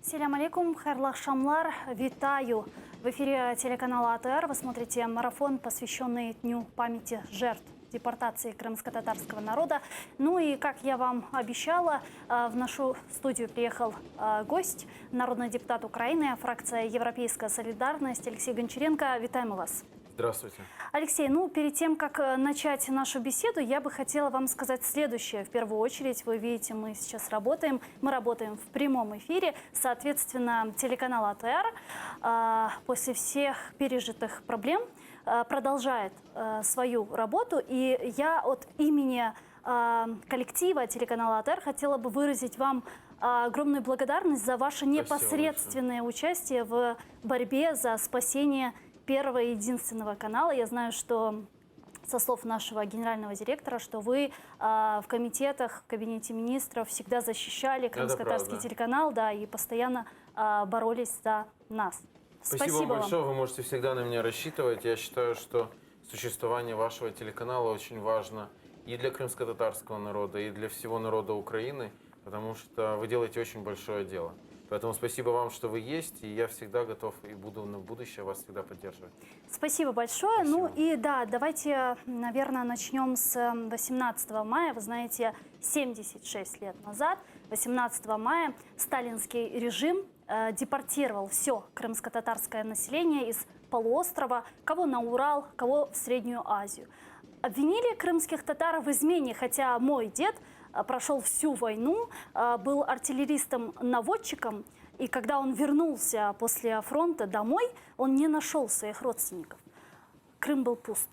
Селям алейкум, хайрлах шамлар, витаю. В эфире телеканала АТР вы смотрите марафон, посвященный Дню памяти жертв депортации крымско-татарского народа. Ну и, как я вам обещала, в нашу студию приехал гость, народный депутат Украины, фракция «Европейская солидарность» Алексей Гончаренко. Витаем вас. Здравствуйте. Алексей, перед тем, как начать нашу беседу, я бы хотела вам сказать следующее. В первую очередь, вы видите, мы сейчас работаем в прямом эфире. Соответственно, телеканал АТР после всех пережитых проблем продолжает свою работу. И я от имени коллектива телеканала АТР хотела бы выразить вам огромную благодарность за ваше непосредственное участие в борьбе за спасение Первого и единственного канала. Я знаю, что со слов нашего генерального директора, что вы в комитетах, в кабинете министров всегда защищали крымско-татарский телеканал, да, и постоянно боролись за нас. Спасибо большое, вам. вы можете всегда на меня рассчитывать. Я считаю, что существование вашего телеканала очень важно и для крымско-татарского народа, и для всего народа Украины, потому что вы делаете очень большое дело. Поэтому спасибо вам, что вы есть, и я всегда готов и буду на будущее вас всегда поддерживать. Спасибо большое. Спасибо. Ну и да, давайте, наверное, начнем с 18 мая. Вы знаете, 76 лет назад, 18 мая, сталинский режим депортировал все крымско-татарское население из полуострова, кого на Урал, кого в Среднюю Азию. Обвинили крымских татар в измене, хотя мой дед прошел всю войну, был артиллеристом-наводчиком, и когда он вернулся после фронта домой, он не нашел своих родственников. Крым был пуст.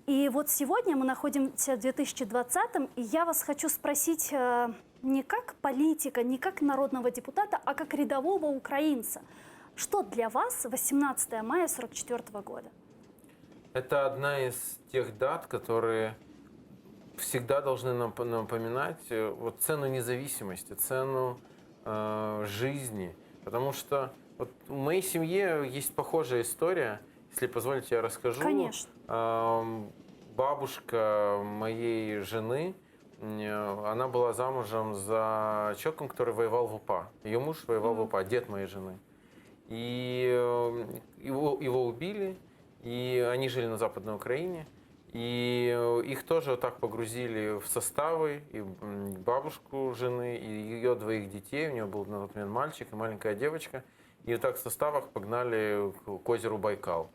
И вот сегодня мы находимся в 2020-м, и я вас хочу спросить не как политика, не как народного депутата, а как рядового украинца. Что для вас 18 мая 1944 года? Это одна из тех дат, которые всегда должны нам напоминать вот цену независимости, цену жизни. Потому что вот в моей семье есть похожая история. Если позволите, я расскажу. Конечно. Бабушка моей жены, она была замужем за человеком, который воевал в УПА. Ее муж воевал в УПА, дед моей жены. И его убили, и они жили на Западной Украине. И их тоже вот так погрузили в составы, и бабушку жены, и ее двоих детей, у нее был на тот момент мальчик и маленькая девочка, и вот так в составах погнали к озеру Байкал.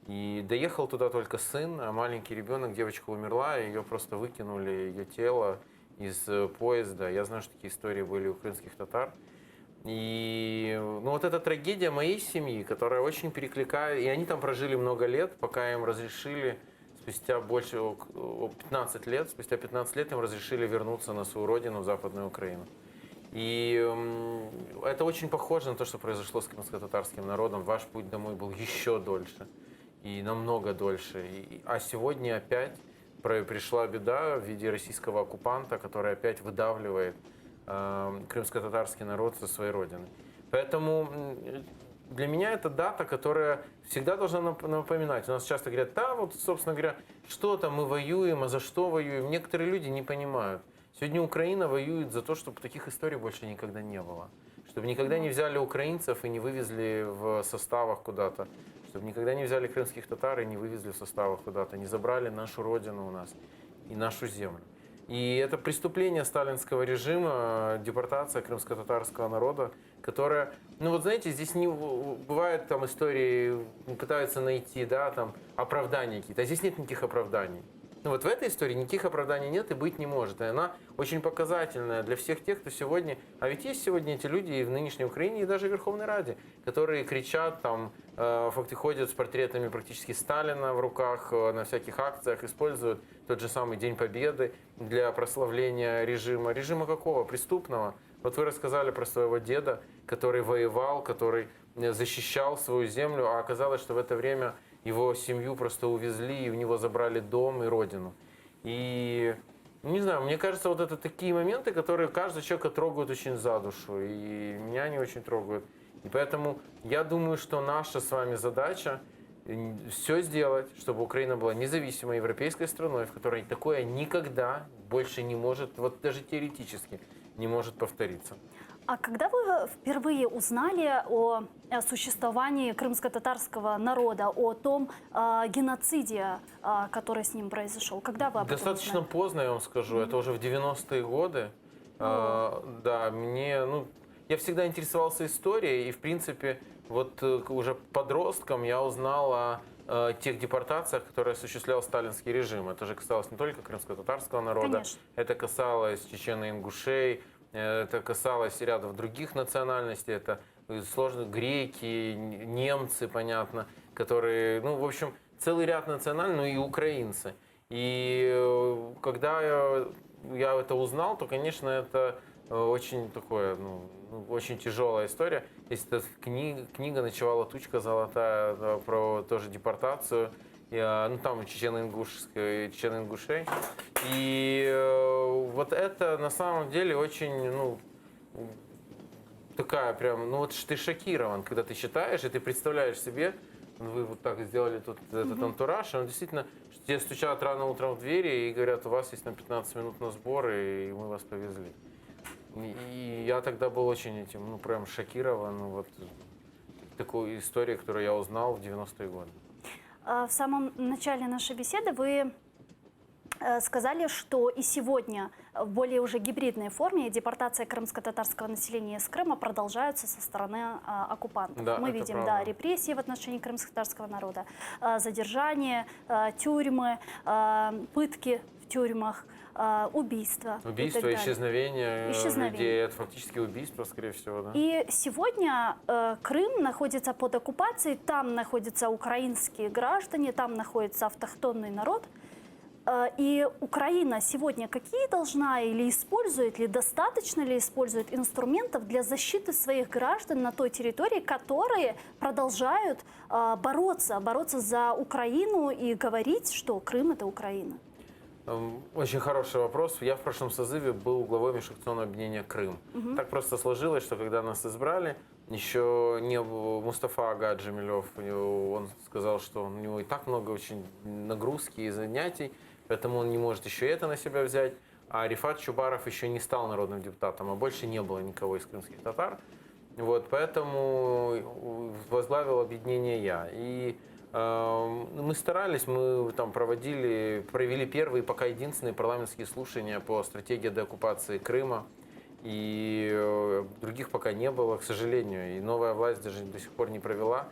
И доехал туда только сын, а маленький ребенок, девочка умерла, и ее просто выкинули, ее тело из поезда. Я знаю, что такие истории были у крымских татар. И вот эта трагедия моей семьи, которая очень перекликает, и они там прожили много лет, пока им разрешили. Спустя больше 15 лет, им разрешили вернуться на свою родину, в Западную Украину. И это очень похоже на то, что произошло с крымско-татарским народом. Ваш путь домой был еще дольше и намного дольше. А сегодня опять пришла беда в виде российского оккупанта, который опять выдавливает крымско-татарский народ со своей родины. Поэтому для меня это дата, которая всегда должна напоминать. У нас часто говорят, да, вот, собственно говоря, что там мы воюем, а за что воюем. Некоторые люди не понимают. Сегодня Украина воюет за то, чтобы таких историй больше никогда не было. Чтобы никогда не взяли украинцев и не вывезли в составах куда-то. Чтобы никогда не взяли крымских татар и не вывезли в составах куда-то. Не забрали нашу родину у нас и нашу землю. И это преступление сталинского режима, депортация крымско-татарского народа, которая, вот знаете, здесь не бывают там истории, пытаются найти, да, там оправдания какие-то, а здесь нет никаких оправданий. Вот в этой истории никаких оправданий нет и быть не может. И она очень показательная для всех тех, кто сегодня... А ведь есть сегодня эти люди и в нынешней Украине, и даже в Верховной Раде, которые кричат, там, ходят с портретами практически Сталина в руках на всяких акциях, используют тот же самый День Победы для прославления режима. Режима какого? Преступного. Вот вы рассказали про своего деда, который воевал, который защищал свою землю, а оказалось, что в это время его семью просто увезли, и у него забрали дом и родину. И, не знаю, мне кажется, вот это такие моменты, которые каждого человека трогают очень за душу, и меня они очень трогают. И поэтому я думаю, что наша с вами задача все сделать, чтобы Украина была независимой европейской страной, в которой такое никогда больше не может, вот даже теоретически, не может повториться. А когда вы впервые узнали о существовании крымско-татарского народа, о том геноциде, который с ним произошел? Когда вы об этом Достаточно узнали? поздно, я вам скажу. Это уже в 90-е годы. Да, я всегда интересовался историей, и, в принципе, вот уже подростком я узнал о тех депортациях, которые осуществлял сталинский режим. Это же касалось не только крымско-татарского народа, Конечно. это касалось чечено-ингушей, это касалось ряда других национальностей, это сложно греки, немцы, понятно, которые, ну, в общем, целый ряд национальностей, ну и украинцы. И когда я это узнал, то, конечно, это очень такое, очень тяжелая история. Есть эта книга «Ночевала тучка золотая», да, про тоже депортацию, там чечено-ингушей. И вот это на самом деле очень, такая прям, вот ты шокирован, когда ты читаешь, и ты представляешь себе, вы вот так сделали тут этот антураж, и действительно, тебе стучат рано утром в двери и говорят, у вас есть на 15 минут на сбор, и мы вас повезли. И я тогда был очень этим, прям шокирован, вот такой историей, которую я узнал в 90-е годы. В самом начале нашей беседы вы сказали, что и сегодня в более уже гибридной форме депортация крымско-татарского населения из Крыма продолжаются со стороны оккупантов. Да, Мы это видим, правда. репрессии в отношении крымско-татарского народа, задержания, тюрьмы, пытки в тюрьмах, убийства. Убийство, и так далее. исчезновение Исчезновение. людей, это фактически убийство, скорее всего, да? И сегодня Крым находится под оккупацией, там находятся украинские граждане, там находится автохтонный народ. И Украина сегодня какие должна или использует, или достаточно ли использует инструментов для защиты своих граждан на той территории, которые продолжают бороться за Украину и говорить, что Крым – это Украина? Очень хороший вопрос. Я в прошлом созыве был главой межфракционного объединения «Крым». Так просто сложилось, что когда нас избрали, еще не был Мустафа Ага Джемилев, он сказал, что у него и так много очень нагрузки и занятий, поэтому он не может еще это на себя взять. А Рифат Чубаров еще не стал народным депутатом, а больше не было никого из крымских татар. Вот, поэтому возглавил объединение я. И мы старались, мы там провели первые, пока единственные парламентские слушания по стратегии деоккупации Крыма. И других пока не было, к сожалению. И новая власть даже до сих пор не провела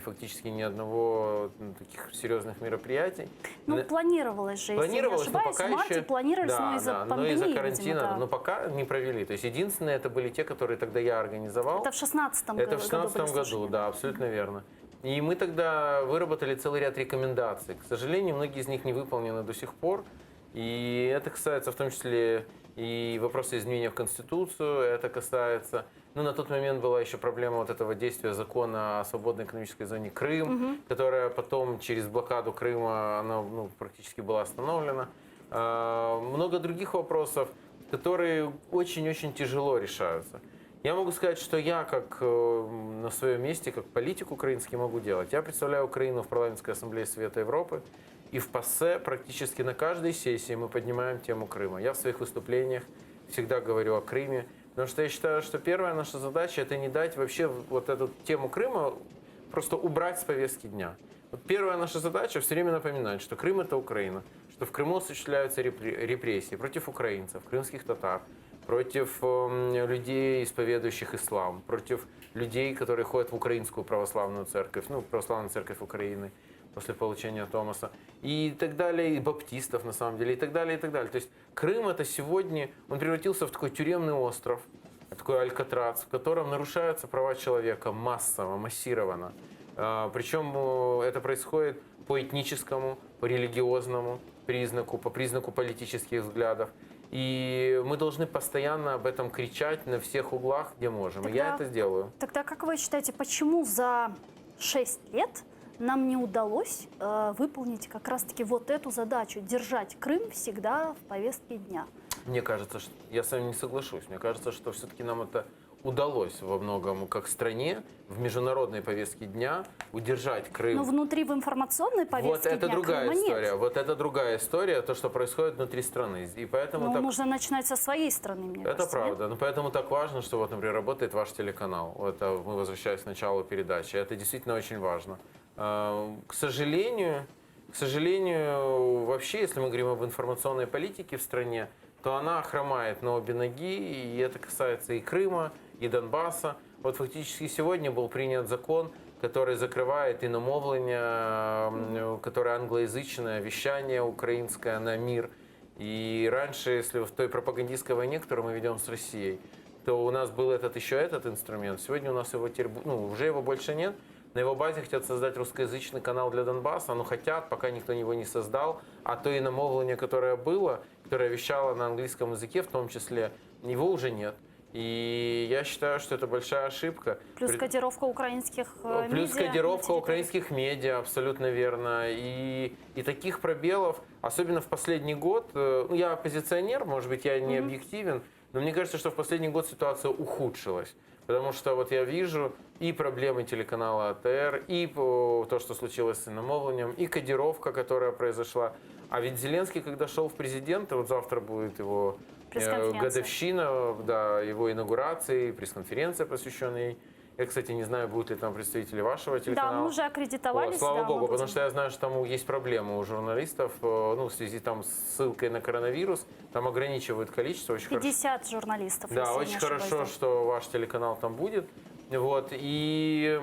фактически ни одного таких серьезных мероприятий. Планировалось же, если Планировалось, не ошибаюсь, но пока в марте еще, планировалось, но из-за но пандемии, из-за видимо, карантина, да. но пока не провели. То есть единственные это были те, которые тогда я организовал. Это в 2016 году. Это в 2016 году, да, абсолютно верно. И мы тогда выработали целый ряд рекомендаций. К сожалению, многие из них не выполнены до сих пор. И это касается в том числе и вопроса изменения в Конституцию, это касается... на тот момент была еще проблема вот этого действия закона о свободной экономической зоне Крым, которая потом через блокаду Крыма она, практически была остановлена. Много других вопросов, которые очень-очень тяжело решаются. Я могу сказать, что я как на своем месте, как политик украинский могу делать. Я представляю Украину в парламентской ассамблее Совета Европы. И в ПАСЕ практически на каждой сессии мы поднимаем тему Крыма. Я в своих выступлениях всегда говорю о Крыме. Потому что я считаю, что первая наша задача – это не дать вообще вот эту тему Крыма просто убрать с повестки дня. Вот первая наша задача – все время напоминать, что Крым – это Украина, что в Крыму осуществляются репрессии против украинцев, крымских татар, против людей, исповедующих ислам, против людей, которые ходят в украинскую православную церковь, православную церковь Украины после получения Томаса, и так далее, и баптистов, на самом деле, и так далее, и так далее. То есть Крым это сегодня, он превратился в такой тюремный остров, такой алькатрас, в котором нарушаются права человека массово, массированно. Причем это происходит по этническому, по религиозному признаку, по признаку политических взглядов. И мы должны постоянно об этом кричать на всех углах, где можем. И я это делаю. Тогда как вы считаете, почему за 6 лет нам не удалось выполнить как раз-таки вот эту задачу, держать Крым всегда в повестке дня? Мне кажется, что я с вами не соглашусь. Мне кажется, что все-таки нам это удалось во многом как стране в международной повестке дня удержать Крым. Но внутри в информационной повестке Вот это дня другая Крыма история. нет. Вот это другая история, то, что происходит внутри страны. И поэтому Но так... нужно начинать со своей страны, мне Это кажется. нет? правда. Но поэтому так важно, что вот, например, работает ваш телеканал. Это мы возвращаясь к началу передачи. Это действительно очень важно. К сожалению, вообще, если мы говорим об информационной политике в стране, то она хромает на обе ноги, и это касается и Крыма, и Донбасса. Вот фактически сегодня был принят закон, который закрывает иномовлення, которое англоязычное, вещание украинское на мир. И раньше, если в той пропагандистской войне, которую мы ведем с Россией, то у нас был еще этот инструмент. Сегодня у нас его уже его больше нет. На его базе хотят создать русскоязычный канал для Донбасса, но хотят, пока никто его не создал. А то иномовление, которое было, которое вещало на английском языке в том числе, его уже нет. И я считаю, что это большая ошибка. Плюс кодировка украинских медиа. Плюс кодировка на территории. украинских медиа, абсолютно верно. И таких пробелов, особенно в последний год, ну, я оппозиционер, может быть, я не объективен, но мне кажется, что в последний год ситуация ухудшилась. Потому что вот я вижу и проблемы телеканала АТР, и то, что случилось с иномовлением, и кодировка, которая произошла. А ведь Зеленский, когда шел в президенты, вот завтра будет его годовщина, да, его инаугурации, пресс-конференция, посвященная ей. Я, кстати, не знаю, будут ли там представители вашего телеканала. Да, мы уже аккредитовались. Слава да, богу, потому что я знаю, что там есть проблемы у журналистов, ну, в связи там, с ссылкой на коронавирус, там ограничивают количество. Очень 50 журналистов. Да, если я очень не ошибаюсь, хорошо, да. что ваш телеканал там будет. Вот, и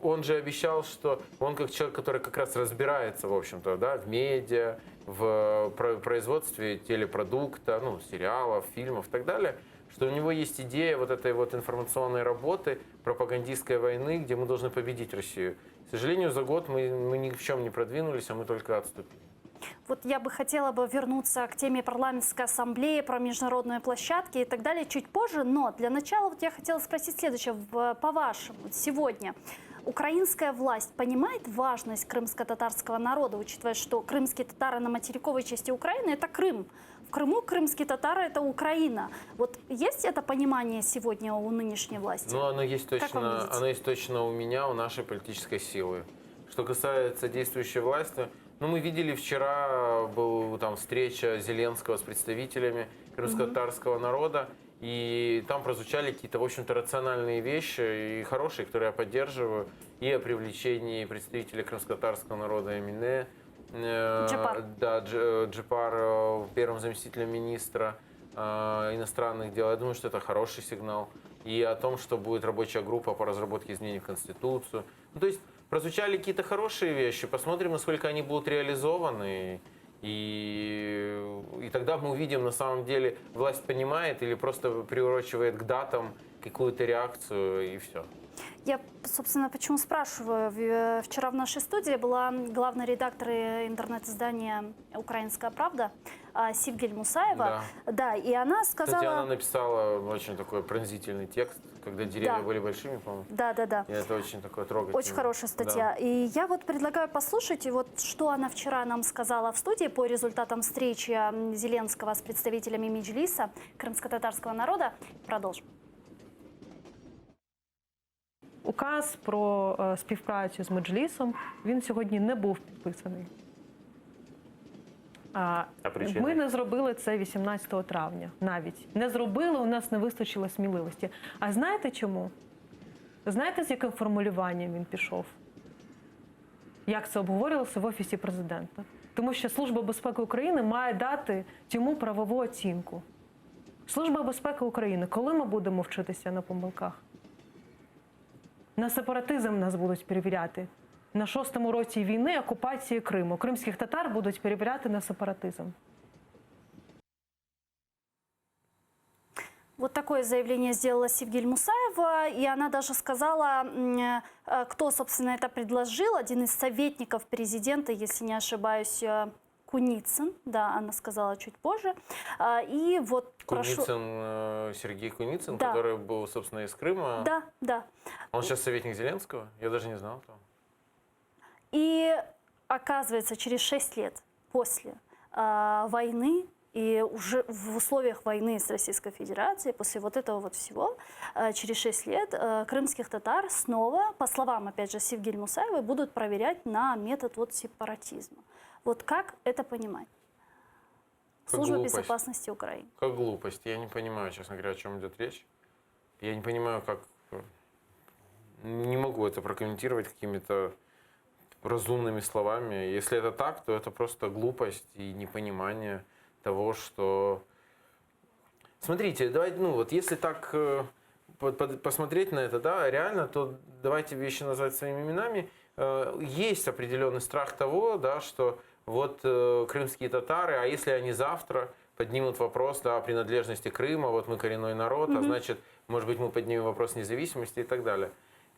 он же обещал, что он как человек, который как раз разбирается, в общем-то, да, в медиа, в производстве телепродукта, ну, сериалов, фильмов и так далее, что у него есть идея вот этой вот информационной работы, пропагандистской войны, где мы должны победить Россию. К сожалению, за год мы ни в чем не продвинулись, а мы только отступили. Вот я бы хотела вернуться к теме парламентской ассамблеи, про международные площадки и так далее чуть позже. Но для начала вот я хотела спросить следующее. По-вашему, сегодня украинская власть понимает важность крымско-татарского народа, учитывая, что крымские татары на материковой части Украины – это Крым. В Крыму крымские татары – это Украина. Вот есть это понимание сегодня у нынешней власти? Ну, оно есть Как вы точно, видите? оно есть точно у меня, у нашей политической силы. Что касается действующей власти, ну, мы видели вчера, была там встреча Зеленского с представителями крымско-татарского народа, и там прозвучали какие-то, в общем-то, рациональные вещи, и хорошие, которые я поддерживаю, и о привлечении представителей крымско-татарского народа Эмине, Джипар. да, Джипар, первым заместителем министра иностранных дел. Я думаю, что это хороший сигнал. И о том, что будет рабочая группа по разработке изменений в Конституцию. Ну, то есть прозвучали какие-то хорошие вещи. Посмотрим, насколько они будут реализованы. И тогда мы увидим, на самом деле, власть понимает или просто приурочивает к датам какую-то реакцию, и все. Я, собственно, почему спрашиваю. Вчера в нашей студии была главный редактор интернет-издания «Украинская правда» Сивгель Мусаева. Да, и она сказала... Кстати, она написала очень такой пронзительный текст, когда деревья были большими, по-моему. Да. И это очень такое трогательное. Очень хорошая статья. Да. И я вот предлагаю послушать, вот что она вчера нам сказала в студии по результатам встречи Зеленского с представителями Меджлиса, крымско-татарского народа. Продолжим. Указ про співпрацю з Меджлісом, він сьогодні не був підписаний. причини? Ми не зробили це 18 травня навіть. Не зробили, у нас не вистачило сміливості. А знаєте чому? Знаєте, з яким формулюванням він пішов? Як це обговорювалося в Офісі Президента? Тому що Служба безпеки України має дати цьому правову оцінку. Служба безпеки України, коли ми будемо вчитися на помилках? На сепаратизм нас будуть перевіряти. На 6-му році війни, окупації Криму. Кримських татар будуть перевіряти на сепаратизм. Вот такое заявление сделала Сивгель Мусаева, и она даже сказала, кто, собственно, это предложил, один из советников президента, если не ошибаюсь, Куницын, да, она сказала чуть позже. И вот Куницын, Сергей Куницын, Да. который был, собственно, из Крыма. Да. Он сейчас советник Зеленского? Я даже не знал этого. И оказывается, через 6 лет после войны И уже в условиях войны с Российской Федерацией, после вот этого вот всего, через 6 лет крымских татар снова, по словам, опять же, Севгиль Мусаевой, будут проверять на метод вот сепаратизма. Вот как это понимать? Служба глупость. безопасности Украины. Как глупость. Я не понимаю, честно говоря, о чем идет речь. Я не понимаю, как... Не могу это прокомментировать какими-то разумными словами. Если это так, то это просто глупость и непонимание того, что... Смотрите, давайте, ну вот если так посмотреть на это, да, реально, то давайте вещи назвать своими именами. Есть определенный страх того, да, что вот крымские татары, а если они завтра поднимут вопрос, да, о принадлежности Крыма, вот мы коренной народ, а значит, может быть, мы поднимем вопрос независимости и так далее.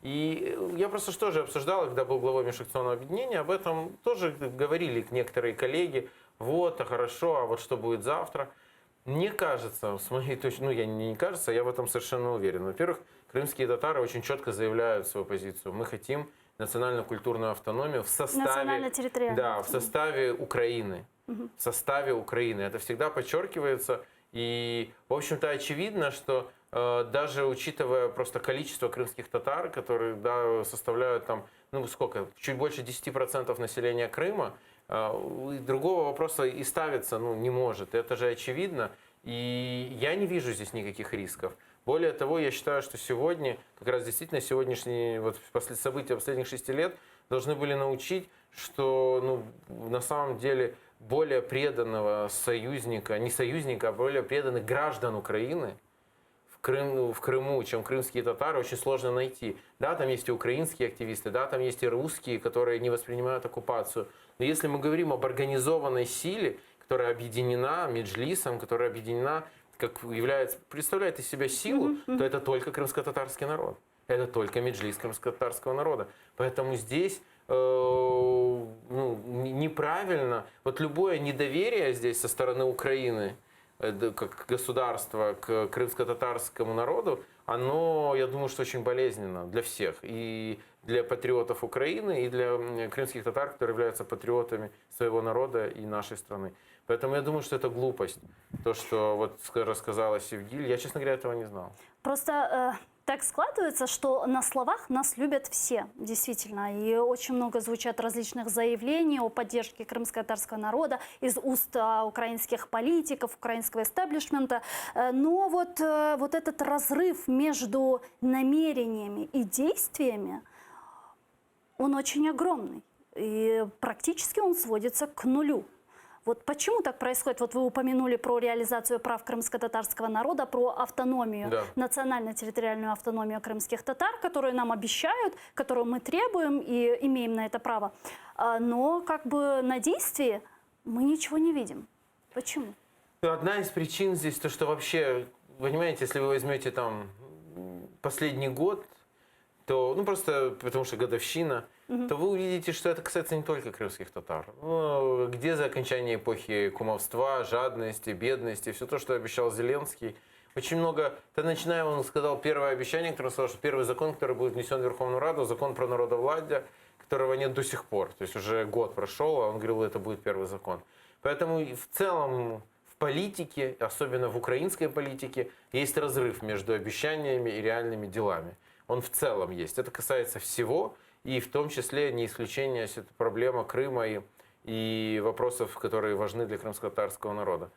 И я просто что же обсуждал, когда был главой межфракционного объединения, об этом тоже говорили некоторые коллеги, вот, а хорошо, а вот что будет завтра. Мне кажется, с моей точки, ну, я не кажется, я в этом совершенно уверен. Во-первых, крымские татары очень четко заявляют свою позицию. Мы хотим национально-культурную автономию в составе, Национально-территориальную да, в автономию. составе Украины. В составе Украины. Это всегда подчеркивается. И, в общем-то, очевидно, что даже учитывая просто количество крымских татар, которые, да, составляют там, ну сколько, чуть больше 10% населения Крыма, другого вопроса и ставиться, ну, не может. Это же очевидно. И я не вижу здесь никаких рисков. Более того, я считаю, что сегодня, как раз действительно сегодняшние вот события последних 6 лет должны были научить, что, ну, на самом деле более преданного союзника, не союзника, а более преданных граждан Украины в Крыму, чем крымские татары, очень сложно найти. Да, там есть и украинские активисты, да, там есть и русские, которые не воспринимают оккупацию. Но если мы говорим об организованной силе, которая объединена Меджлисом, которая объединена, как является, представляет из себя силу, то это только крымско-татарский народ. Это только Меджлис крымско-татарского народа. Поэтому здесь ну, неправильно. Вот любое недоверие здесь со стороны Украины, как государства, к крымско-татарскому народу, оно, я думаю, что очень болезненно для всех. И для патриотов Украины, и для крымских татар, которые являются патриотами своего народа и нашей страны. Поэтому я думаю, что это глупость. То, что вот рассказала Севгиль, я, честно говоря, этого не знал. Просто так складывается, что на словах нас любят все, действительно. И очень много звучат различных заявлений о поддержке крымско-татарского народа из уст украинских политиков, украинского эстаблишмента. Но вот этот разрыв между намерениями и действиями, он очень огромный. И практически он сводится к нулю. Вот почему так происходит? Вот вы упомянули про реализацию прав крымско-татарского народа, про автономию, Да. национально-территориальную автономию крымских татар, которую нам обещают, которую мы требуем и имеем на это право. Но как бы на действии мы ничего не видим. Почему? Одна из причин здесь то, что вообще, понимаете, если вы возьмете там последний год, то, ну просто потому что годовщина, то вы увидите, что это касается не только крымских татар. Ну, где за окончание эпохи кумовства, жадности, бедности, все то, что обещал Зеленский. Очень много, начиная, он сказал первое обещание, которое он сказал, что первый закон, который будет внесен в Верховную Раду, закон про народовладие, которого нет до сих пор. То есть уже год прошел, а он говорил, это будет первый закон. Поэтому в целом в политике, особенно в украинской политике, есть разрыв между обещаниями и реальными делами. Он в целом есть. Это касается всего, и в том числе не исключение, это проблема Крыма и вопросов, которые важны для крымско-татарского народа.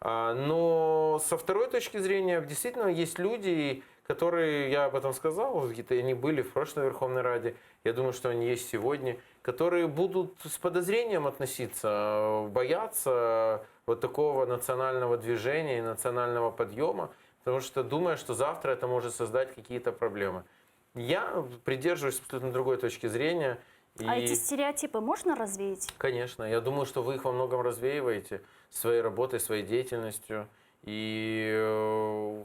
Но со второй точки зрения, действительно, есть люди, которые, я об этом сказал, они были в прошлой Верховной Раде, я думаю, что они есть сегодня, которые будут с подозрением относиться, бояться вот такого национального движения и национального подъема, потому что думаю, что завтра это может создать какие-то проблемы. Я придерживаюсь абсолютно другой точки зрения. А эти стереотипы можно развеять? Конечно. Я думаю, что вы их во многом развеиваете своей работой, своей деятельностью. И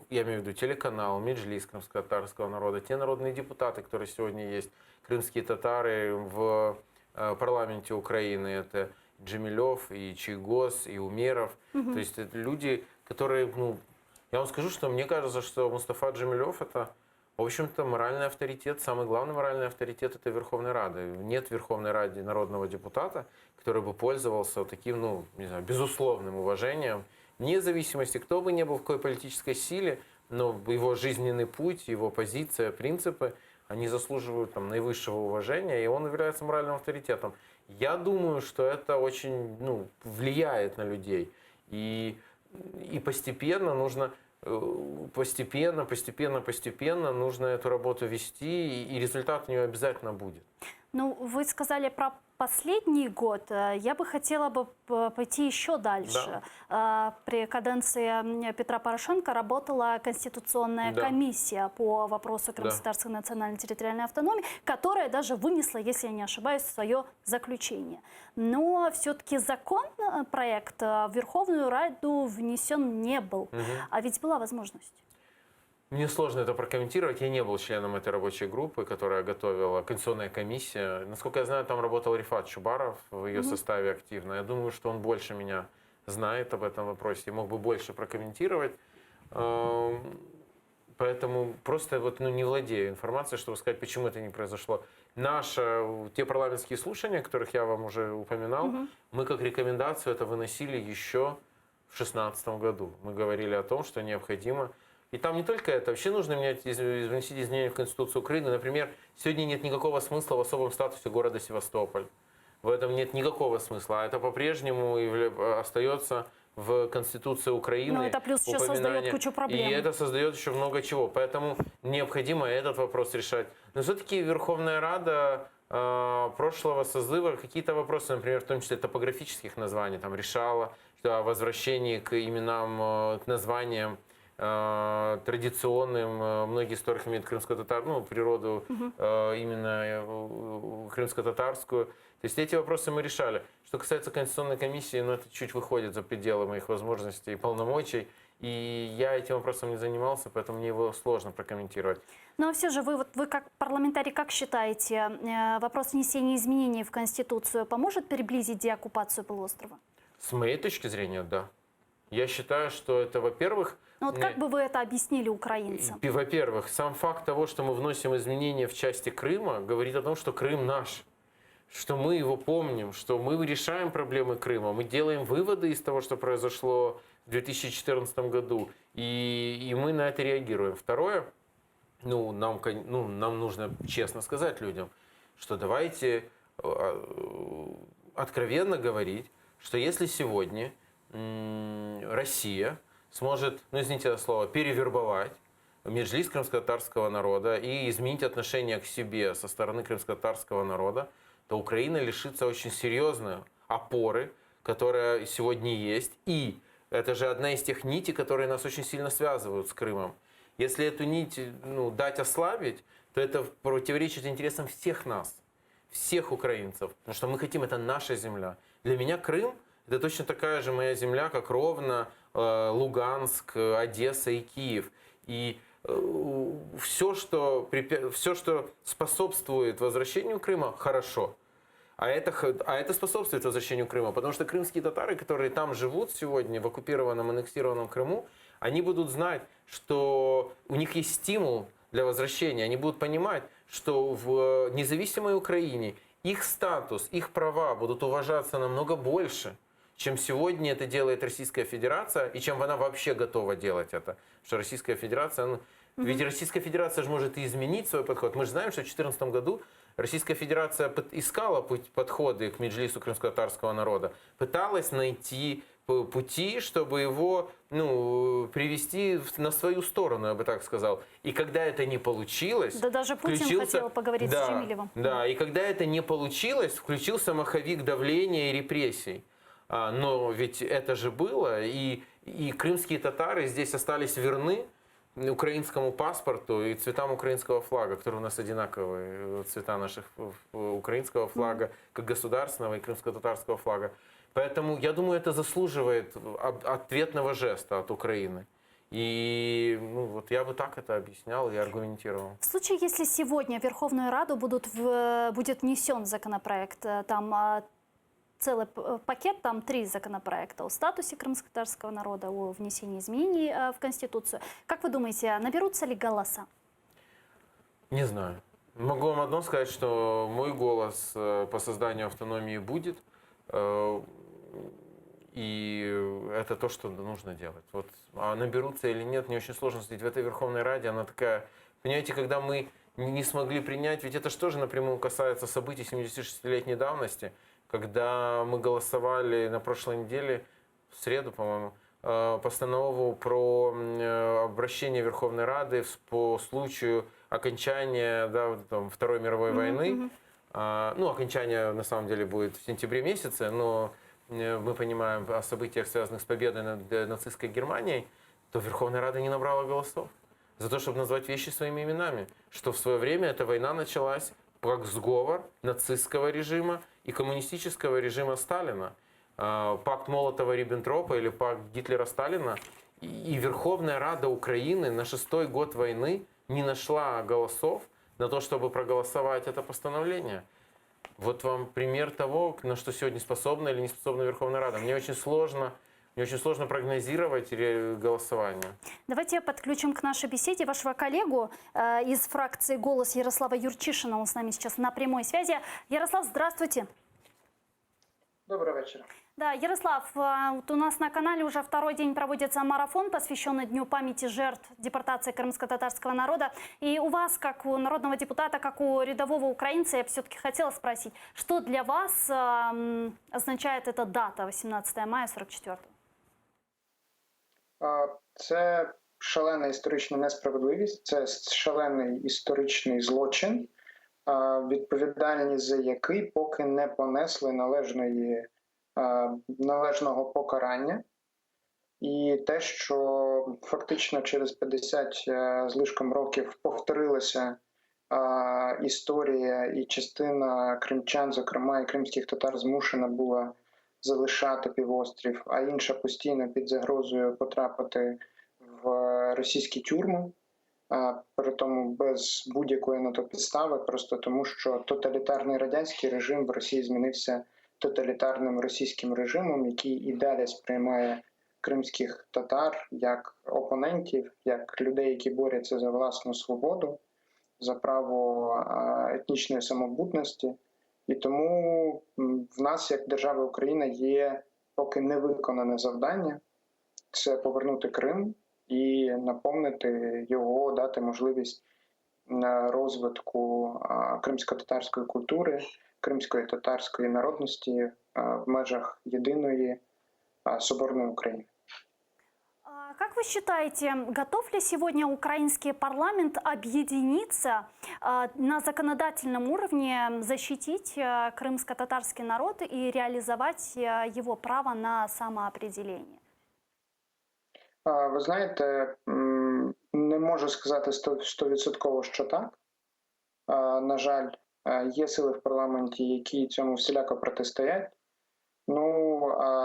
я имею в виду телеканал, Меджлис крымско-татарского народа, те народные депутаты, которые сегодня есть, крымские татары в парламенте Украины. Это Джемилев, и Чийгоз, и Умеров. То есть это люди, которые, я вам скажу, что мне кажется, что Мустафа Джемилев это, в общем-то, моральный авторитет, самый главный моральный авторитет этой Верховной Рады. Нет в Верховной Раде народного депутата, который бы пользовался таким, не знаю, безусловным уважением вне зависимости, кто бы ни был, в какой политической силе, но его жизненный путь, его позиция, принципы, они заслуживают там наивысшего уважения, и он является моральным авторитетом. Я думаю, что это очень влияет на людей. И постепенно нужно, постепенно нужно эту работу вести, и результат у нее обязательно будет. Ну, вы сказали про последний год. Я бы хотела бы пойти еще дальше. При каденции Петра Порошенко работала Конституционная комиссия по вопросу Крымско-татарской национально-территориальной автономии, которая даже вынесла, если я не ошибаюсь, свое заключение. Но все-таки законопроект в Верховную Раду внесен не был. А ведь была возможность. Мне сложно это прокомментировать. Я не был членом этой рабочей группы, которая готовила Конституционная комиссия. Насколько я знаю, там работал Рифат Чубаров в ее составе активно. Я думаю, что он больше меня знает об этом вопросе и мог бы больше прокомментировать. Поэтому просто не владею информацией, чтобы сказать, почему это не произошло. Те парламентские слушания, о которых я вам уже упоминал, мы как рекомендацию это выносили еще в 2016 году. Мы говорили о том, что необходимо. И там не только это. Вообще нужно вносить изменения в Конституцию Украины. Например, сегодня нет никакого смысла в особом статусе города Севастополь. В этом нет никакого смысла. А это по-прежнему остается в Конституции Украины. Но это плюс еще создает кучу проблем. И это создает еще много чего. Поэтому необходимо этот вопрос решать. Но все-таки Верховная Рада прошлого созыва какие-то вопросы, например, в том числе топографических названий, там решала о возвращении к именам, к названиям традиционным, многие историки имеют крымско-татар, природу именно крымско-татарскую. То есть эти вопросы мы решали. Что касается Конституционной комиссии, это чуть выходит за пределы моих возможностей и полномочий. И я этим вопросом не занимался, поэтому мне его сложно прокомментировать. Ну а все же вы как парламентарий, как считаете, вопрос внесения изменений в Конституцию поможет приблизить деоккупацию полуострова? С моей точки зрения, да. Я считаю, что это, во-первых... как бы вы это объяснили украинцам? Во-первых, сам факт того, что мы вносим изменения в части Крыма, говорит о том, что Крым наш, что мы его помним, что мы решаем проблемы Крыма, мы делаем выводы из того, что произошло в 2014 году, и мы на это реагируем. Второе, нам нужно честно сказать людям, что давайте откровенно говорить, что если сегодня Россия сможет, извините это слово, перевербовать Меджлис крымско-татарского народа и изменить отношение к себе со стороны крымско-татарского народа, то Украина лишится очень серьезной опоры, которая сегодня есть. И это же одна из тех нитей, которые нас очень сильно связывают с Крымом. Если эту нить дать ослабить, то это противоречит интересам всех нас, всех украинцев. Потому что мы хотим, это наша земля. Для меня Крым — это точно такая же моя земля, как Ровно, Луганск, Одесса и Киев. И все, что способствует возвращению Крыма, хорошо. А это способствует возвращению Крыма, потому что крымские татары, которые там живут сегодня, в оккупированном, аннексированном Крыму, они будут знать, что у них есть стимул для возвращения. Они будут понимать, что в независимой Украине их статус, их права будут уважаться намного больше, чем сегодня это делает Российская Федерация, и чем она вообще готова делать это. Потому что Российская Федерация, ведь Российская Федерация же может и изменить свой подход. Мы же знаем, что в 2014 году Российская Федерация искала подходы к Меджлису крымско-татарского народа, пыталась найти пути, чтобы его привести на свою сторону, я бы так сказал. И когда это не получилось... Да даже Путин хотел поговорить с Шемилевым. Да, и когда это не получилось, включился маховик давления и репрессий. Но ведь это же было, и крымские татары здесь остались верны украинскому паспорту и цветам украинского флага, которые у нас одинаковые, цвета наших украинского флага, как государственного и крымско-татарского флага. Поэтому, я думаю, это заслуживает ответного жеста от Украины. И я бы так это объяснял и аргументировал. В случае, если сегодня в Верховную Раду будет внесен законопроект, там целый пакет, там 3 законопроекта о статусе крымско-татарского народа, о внесении изменений в Конституцию. Как вы думаете, наберутся ли голоса? Не знаю. Могу вам одно сказать, что мой голос по созданию автономии будет. И это то, что нужно делать. Вот, а наберутся или нет, мне очень сложно судить. В этой Верховной Раде она такая... Понимаете, когда мы не смогли принять, ведь это же тоже напрямую касается событий 76-летней давности, когда мы голосовали на прошлой неделе, в среду, по-моему, постанову про обращение Верховной Рады по случаю окончания, да, там, Второй мировой войны. Ну, окончание на самом деле будет в сентябре месяце, но мы понимаем о событиях, связанных с победой над нацистской Германией, то Верховная Рада не набрала голосов за то, чтобы назвать вещи своими именами. Что в свое время эта война началась как сговор нацистского режима и коммунистического режима Сталина. Пакт Молотова-Риббентропа или пакт Гитлера-Сталина. И Верховная Рада Украины на 6-й год войны не нашла голосов на то, чтобы проголосовать это постановление. Вот вам пример того, на что сегодня способна или не способна Верховная Рада. Мне очень сложно прогнозировать голосование. Давайте подключим к нашей беседе вашего коллегу из фракции «Голос» Ярослава Юрчишина. Он с нами сейчас на прямой связи. Ярослав, здравствуйте. Добрый вечер. Да, Ярослав, вот у нас на канале уже второй день проводится марафон, посвященный Дню памяти жертв депортации крымско-татарского народа. И у вас, как у народного депутата, как у рядового украинца, я все-таки хотела спросить, что для вас означает эта дата, 18 мая 44-го? Це шалена історична несправедливість, це шалений історичний злочин, відповідальність за який поки не понесли належного покарання. І те, що фактично через 50 з лишком років повторилася історія, і частина кримчан, зокрема і кримських татар, змушена була залишати півострів, а інша постійно під загрозою потрапити в російські тюрми, при тому без будь-якої на то підстави, просто тому, що тоталітарний радянський режим в Росії змінився тоталітарним російським режимом, який і далі сприймає кримських татар як опонентів, як людей, які борються за власну свободу, за право етнічної самобутності. І тому в нас, як держави Україна, є поки невиконане завдання – це повернути Крим і наповнити його, дати можливість розвитку кримсько-татарської культури, кримської татарської народності в межах єдиної соборної України. Как вы считаете, готов ли сегодня украинский парламент объединиться на законодательном уровне, защитить крымско-татарский народ и реализовать его право на самоопределение? Ви знаєте, не можу сказати 100%, що так. На жаль, є сили в парламенті, які цьому всіляко протистоять.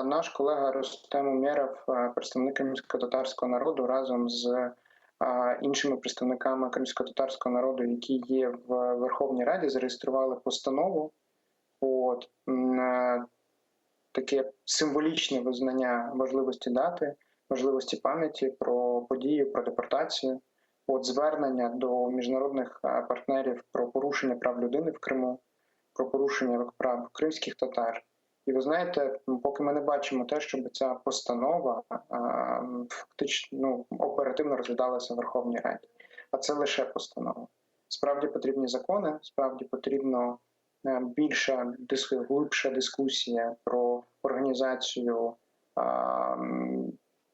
Наш колега Рустем Умєров, представник кримсько-татарського народу, разом з іншими представниками кримсько-татарського народу, які є в Верховній Раді, зареєстрували постанову таке символічне визнання важливості дати, важливості пам'яті про події, про депортацію, звернення до міжнародних партнерів про порушення прав людини в Криму, про порушення прав кримських татар. І ви знаєте, поки ми не бачимо те, щоб ця постанова фактично оперативно розглядалася в Верховній Раді. А це лише постанова. Справді потрібні закони, справді потрібна глибша дискусія про організацію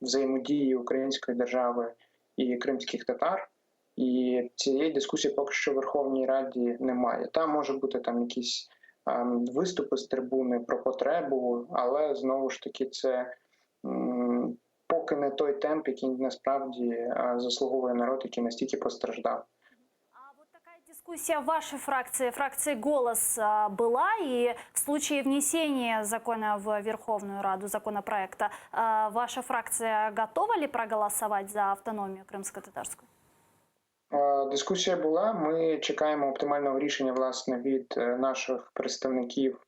взаємодії української держави і кримських татар. І цієї дискусії поки що в Верховній Раді немає. Там може бути якісь виступи з трибуни про потребу, але знову ж таки це поки не той темп, який насправді заслуговує народ, який настільки постраждав. А вот такая дискуссия в вашей фракции «Голос» была, и в случае внесения закона в Верховную Раду, законопроекта, ваша фракция готова ли проголосовать за автономию крымско-татарскую? Дискусія була. Ми чекаємо оптимального рішення, власне, від наших представників,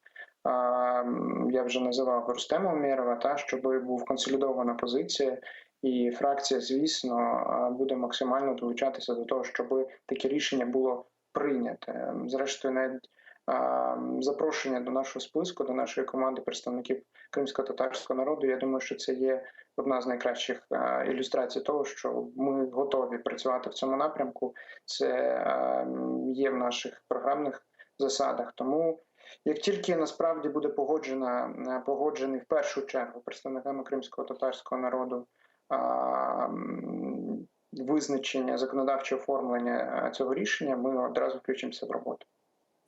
я вже називав Рустема Умєрова, щоб був консолідована позиція. І фракція, звісно, буде максимально долучатися до того, щоб таке рішення було прийняте. Зрештою, навіть запрошення до нашого списку, до нашої команди представників кримсько-татарського народу. Я думаю, що це є одна з найкращих ілюстрацій того, що ми готові працювати в цьому напрямку. Це є в наших програмних засадах. Тому як тільки насправді буде погоджений в першу чергу представниками кримсько-татарського народу визначення, законодавче оформлення цього рішення, ми одразу включимося в роботу.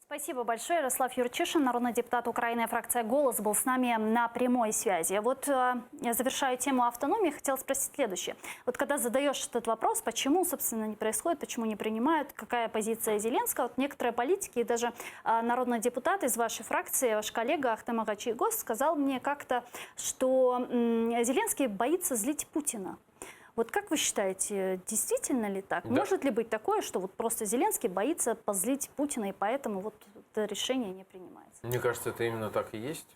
Спасибо большое. Ярослав Юрчишин, народный депутат Украины, фракция «Голос», был с нами на прямой связи. Вот я завершаю тему автономии, хотела спросить следующее. Вот когда задаешь этот вопрос, почему, собственно, не происходит, почему не принимают, какая позиция Зеленского, вот некоторые политики и даже народный депутат из вашей фракции, ваш коллега Ахтем Агачигос, сказал мне как-то, что Зеленский боится злить Путина. Вот как вы считаете, действительно ли так? Да. Может ли быть такое, что вот просто Зеленский боится позлить Путина, и поэтому вот это решение не принимается? Мне кажется, это именно так и есть.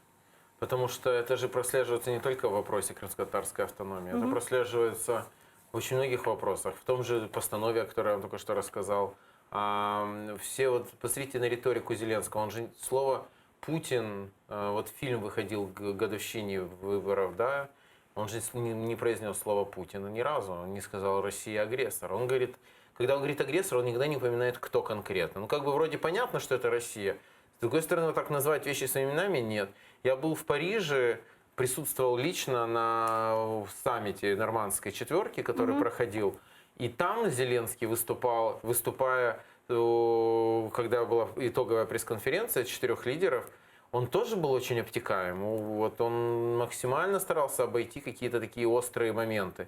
Потому что это же прослеживается не только в вопросе крымско-татарской автономии, это прослеживается в очень многих вопросах. В том же постанове, о которой я вам только что рассказал. Все вот, посмотрите на риторику Зеленского. Он же слово «Путин», вот фильм выходил к годовщине выборов, да, он же не произнес слово «Путин» ни разу, он не сказал «Россия агрессор». Он говорит, когда он говорит «агрессор», он никогда не упоминает, кто конкретно. Ну, как бы вроде понятно, что это Россия. С другой стороны, вот так назвать вещи своими именами нет. Я был в Париже, присутствовал лично на саммите нормандской четверки, который проходил. И там Зеленский выступая, когда была итоговая пресс-конференция 4 лидеров, он тоже был очень обтекаем. Вот он максимально старался обойти какие-то такие острые моменты.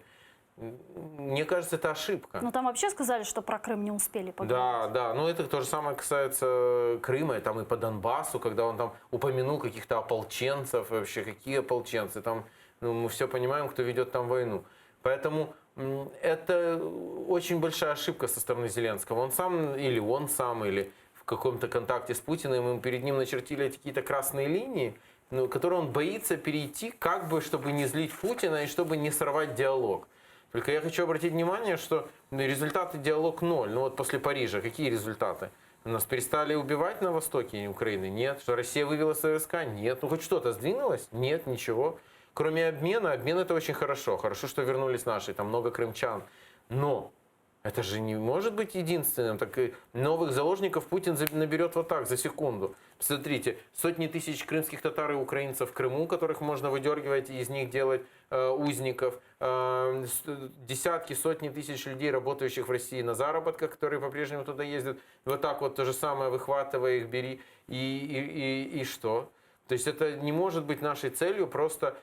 Мне кажется, это ошибка. Ну там вообще сказали, что про Крым не успели поговорить. Да. Но это то же самое касается Крыма, и там и по Донбассу, когда он там упомянул каких-то ополченцев. Вообще, какие ополченцы? Там, мы все понимаем, кто ведет там войну. Поэтому это очень большая ошибка со стороны Зеленского. Он сам, или в каком-то контакте с Путиным, и перед ним начертили какие-то красные линии, которые он боится перейти, как бы, чтобы не злить Путина и чтобы не сорвать диалог. Только я хочу обратить внимание, что результаты диалог 0. Ну вот после Парижа какие результаты? Нас перестали убивать на востоке Украины? Нет. Что Россия вывела свои войска? Нет. Ну хоть что-то сдвинулось? Нет, ничего. Кроме обмена. Обмен это очень хорошо. Хорошо, что вернулись наши. Там много крымчан. Но это же не может быть единственным. Так и новых заложников Путин наберет вот так, за секунду. Смотрите, сотни тысяч крымских татар и украинцев в Крыму, которых можно выдергивать и из них делать узников. Десятки, сотни тысяч людей, работающих в России на заработках, которые по-прежнему туда ездят. Вот так вот то же самое, выхватывая их, бери. И что? То есть это не может быть нашей целью просто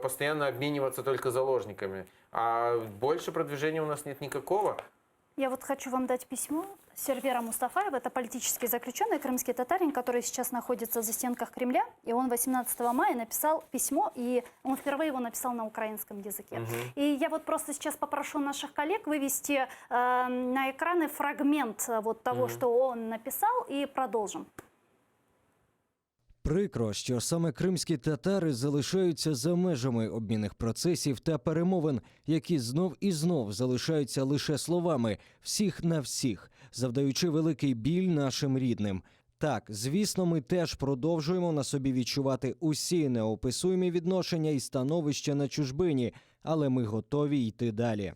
постоянно обмениваться только заложниками. А больше продвижения у нас нет никакого. Я вот хочу вам дать письмо Сервера Мустафаева. Это политический заключенный, крымский татарин, который сейчас находится в застенках Кремля. И он 18 мая написал письмо, и он впервые его написал на украинском языке. И я вот просто сейчас попрошу наших коллег вывести на экраны фрагмент вот того, что он написал, и продолжим. Прикро, що саме кримські татари залишаються за межами обмінних процесів та перемовин, які знов і знов залишаються лише словами «всіх на всіх», завдаючи великий біль нашим рідним. Так, звісно, ми теж продовжуємо на собі відчувати усі неописуємі відношення і становища на чужбині, але ми готові йти далі.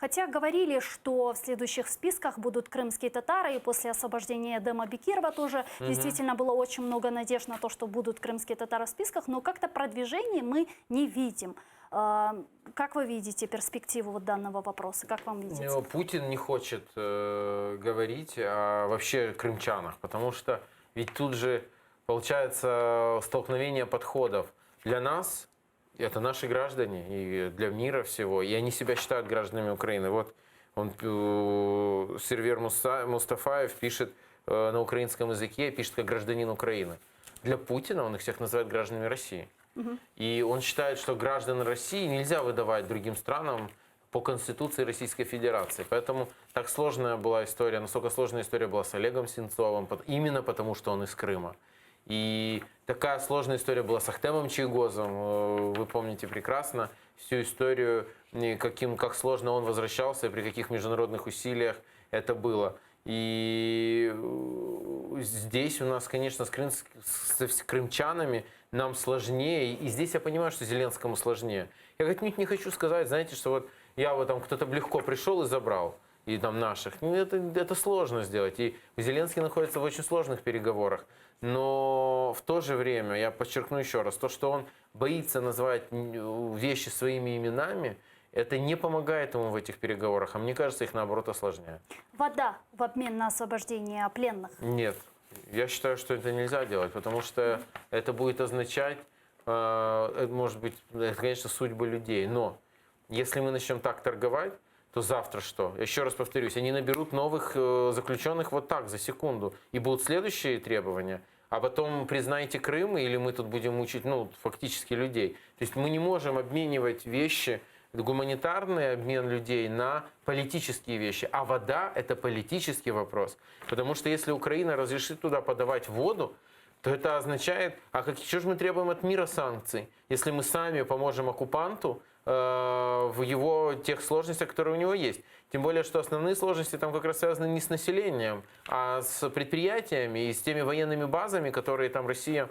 Хотя говорили, что в следующих списках будут крымские татары, и после освобождения Эдема Бекирова тоже действительно было очень много надежд на то, что будут крымские татары в списках, но как-то продвижения мы не видим. Как вы видите перспективу вот данного вопроса? Как вам видится? Путин не хочет говорить о вообще крымчанах, потому что ведь тут же получается столкновение подходов. Для нас это наши граждане, и для мира всего. И они себя считают гражданами Украины. Вот он, Сервер Мустафаев пишет на украинском языке, пишет как гражданин Украины. Для Путина он их всех называет гражданами России. И он считает, что граждан России нельзя выдавать другим странам по Конституции Российской Федерации. Поэтому так сложная была история, настолько сложная история была с Олегом Сенцовым, именно потому, что он из Крыма. И такая сложная история была с Ахтемом Чийгозом. Вы помните прекрасно всю историю, как сложно он возвращался, и при каких международных усилиях это было. И здесь у нас, конечно, с крымчанами нам сложнее. И здесь я понимаю, что Зеленскому сложнее. Я отнюдь не хочу сказать, знаете, что вот я вот там кто-то легко пришел и забрал. И там наших. Это сложно сделать. И Зеленский находится в очень сложных переговорах. Но в то же время, я подчеркну еще раз, то, что он боится называть вещи своими именами, это не помогает ему в этих переговорах, а мне кажется, их наоборот осложняет. Вода в обмен на освобождение пленных? Нет. Я считаю, что это нельзя делать, потому что это будет означать, может быть, это, конечно, судьбы людей. Но если мы начнем так торговать, то завтра что? Еще раз повторюсь, они наберут новых заключенных вот так, за секунду. И будут следующие требования. А потом признайте Крым, или мы тут будем мучить, фактически людей. То есть мы не можем обменивать вещи, гуманитарный обмен людей на политические вещи. А вода – это политический вопрос. Потому что если Украина разрешит туда подавать воду, то это означает, что же мы требуем от мира санкций, если мы сами поможем оккупанту в его тех сложностях, которые у него есть. Тем более, что основные сложности там как раз связаны не с населением, а с предприятиями и с теми военными базами, которые там Россия,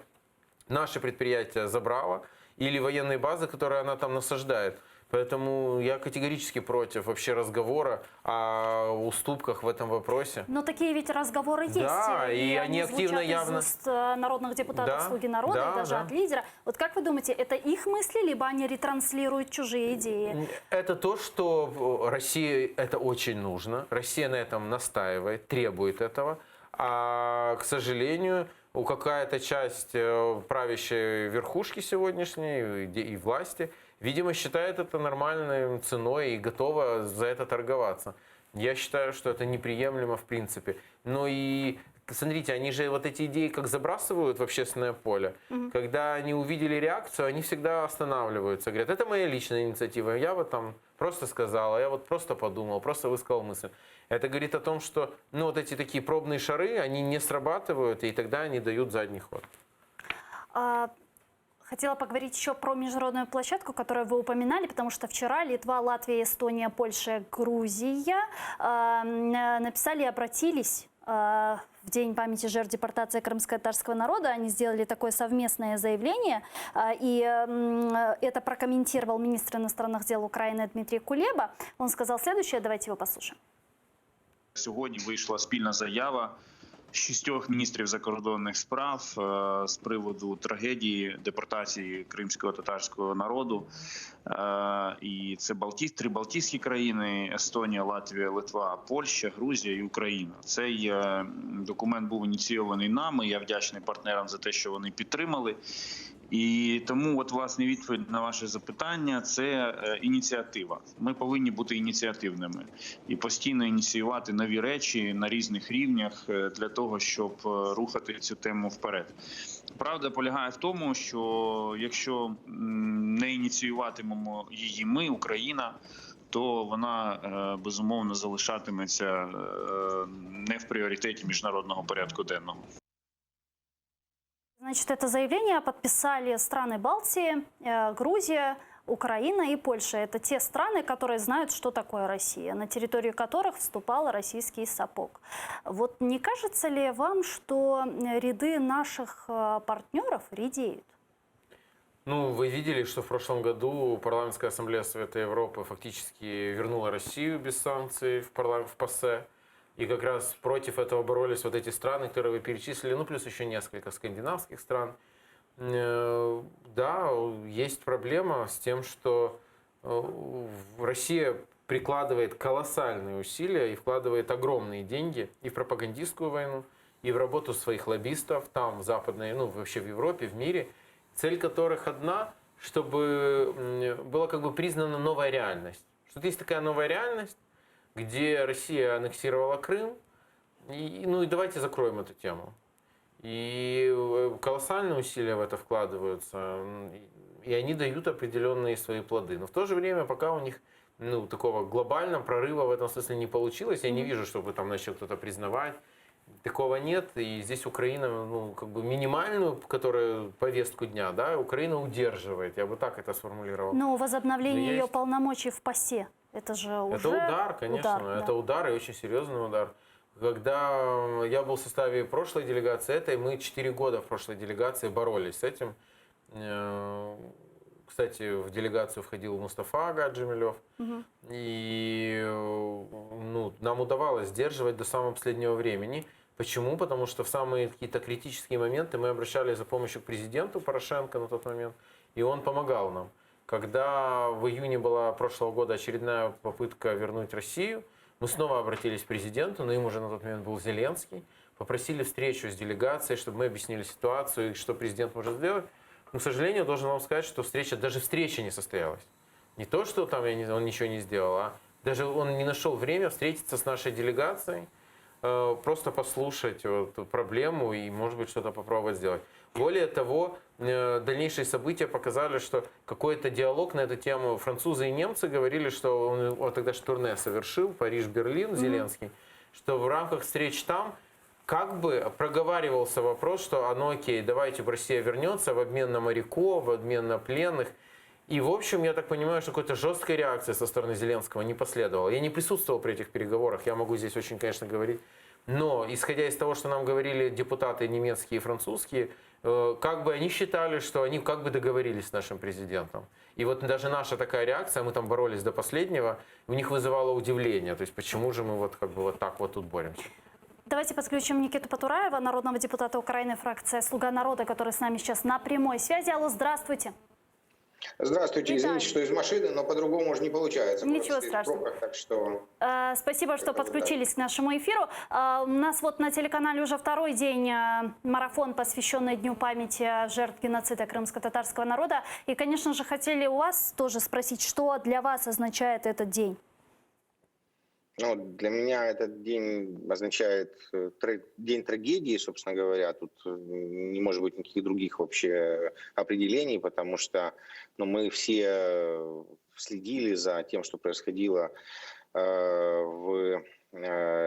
наши предприятия забрала, или военные базы, которые она там насаждает. Поэтому я категорически против вообще разговора о уступках в этом вопросе. Но такие ведь разговоры есть. Да, и они активно звучат явно... из уст народных депутатов, Да, «Слуги народа», да, и даже да. от лидера. Вот как вы думаете, это их мысли, либо они ретранслируют чужие идеи? Это то, что России это очень нужно. Россия на этом настаивает, требует этого. А, к сожалению, у какая-то часть правящей верхушки сегодняшней и власти, видимо, считает это нормальной ценой и готова за это торговаться. Я считаю, что это неприемлемо в принципе. Но и, смотрите, они же вот эти идеи как забрасывают в общественное поле. Когда они увидели реакцию, они всегда останавливаются. Говорят, это моя личная инициатива. Я вот там просто сказал, я вот просто подумал, просто высказал мысль. Это говорит о том, что вот эти такие пробные шары, они не срабатывают, и тогда они дают задний ход. Хотела поговорить еще про международную площадку, которую вы упоминали, потому что вчера Литва, Латвия, Эстония, Польша, Грузия написали и обратились в День памяти жертв депортации крымско-татарского народа. Они сделали такое совместное заявление, и это прокомментировал министр иностранных дел Украины Дмитрий Кулеба. Он сказал следующее, давайте его послушаем. Сьогодні вийшла спільна заява 6 міністрів закордонних справ з приводу трагедії депортації кримського татарського народу. І це 3 Балтійські країни – Естонія, Латвія, Литва, Польща, Грузія і Україна. Цей документ був ініційований нами, я вдячний партнерам за те, що вони підтримали. І тому, власне, відповідь на ваше запитання – це ініціатива. Ми повинні бути ініціативними і постійно ініціювати нові речі на різних рівнях для того, щоб рухати цю тему вперед. Правда полягає в тому, що якщо не ініціюватимемо її ми, Україна, то вона, безумовно, залишатиметься не в пріоритеті міжнародного порядку денного. Значит, это заявление подписали страны Балтии, Грузия, Украина и Польша. Это те страны, которые знают, что такое Россия, на территорию которых вступал российский сапог. Вот не кажется ли вам, что ряды наших партнеров редеют? Вы видели, что в прошлом году Парламентская ассамблея Совета Европы фактически вернула Россию без санкций в ПАСЕ. И как раз против этого боролись вот эти страны, которые вы перечислили, плюс еще несколько скандинавских стран. Да, есть проблема с тем, что Россия прикладывает колоссальные усилия и вкладывает огромные деньги и в пропагандистскую войну, и в работу своих лоббистов там, в западной, вообще в Европе, в мире, цель которых одна, чтобы была признана новая реальность. Что есть такая новая реальность, где Россия аннексировала Крым, и давайте закроем эту тему. И колоссальные усилия в это вкладываются, и они дают определенные свои плоды. Но в то же время, пока у них такого глобального прорыва в этом смысле не получилось, я не вижу, чтобы там начал кто-то признавать. Такого нет, и здесь Украина, минимальную, которая повестку дня, да, Украина удерживает, я бы так это сформулировал. Но возобновление ее полномочий в ПАСЕ, это же уже... Это удар, конечно, удар, это удар и очень серьезный удар. Когда я был в составе прошлой делегации, этой, мы 4 года в прошлой делегации боролись с этим. Кстати, в делегацию входил Мустафа Гаджимилев. И нам удавалось сдерживать до самого последнего времени. Почему? Потому что в самые какие-то критические моменты мы обращались за помощью к президенту Порошенко на тот момент, и он помогал нам. Когда в июне была прошлого года очередная попытка вернуть Россию, мы снова обратились к президенту, но им уже на тот момент был Зеленский, попросили встречу с делегацией, чтобы мы объяснили ситуацию и что президент может сделать. Но, к сожалению, должен вам сказать, что даже встреча не состоялась. Не то, что там он ничего не сделал, а даже он не нашел время встретиться с нашей делегацией, просто послушать эту проблему и, может быть, что-то попробовать сделать. Более того, дальнейшие события показали, что какой-то диалог на эту тему французы и немцы говорили, что он тогда же турне совершил, Париж-Берлин, Зеленский, что в рамках встреч там как бы проговаривался вопрос, что окей, давайте Россия вернется в обмен на моряков, в обмен на пленных. И, в общем, я так понимаю, что какой-то жесткой реакции со стороны Зеленского не последовало. Я не присутствовал при этих переговорах, я могу здесь очень, конечно, говорить. Но, исходя из того, что нам говорили депутаты немецкие и французские, как бы они считали, что они как бы договорились с нашим президентом. И вот даже наша такая реакция, мы там боролись до последнего, у них вызывало удивление. То есть, почему же мы вот как бы вот так вот тут боремся? Давайте подключим Никиту Потураева, народного депутата Украины, фракция «Слуга народа», который с нами сейчас на прямой связи. Алло, здравствуйте. Здравствуйте, извините, что из машины, но по-другому уже не получается. Ничего страшного. Пробках, так что... Спасибо, что подключились к нашему эфиру. У нас вот на телеканале уже второй день марафон, посвященный Дню памяти жертв геноцида крымско-татарского народа. И, конечно же, хотели у вас тоже спросить, что для вас означает этот день? Ну, для меня этот день означает день трагедии, собственно говоря. Тут не может быть никаких других вообще определений, потому что мы все следили за тем, что происходило в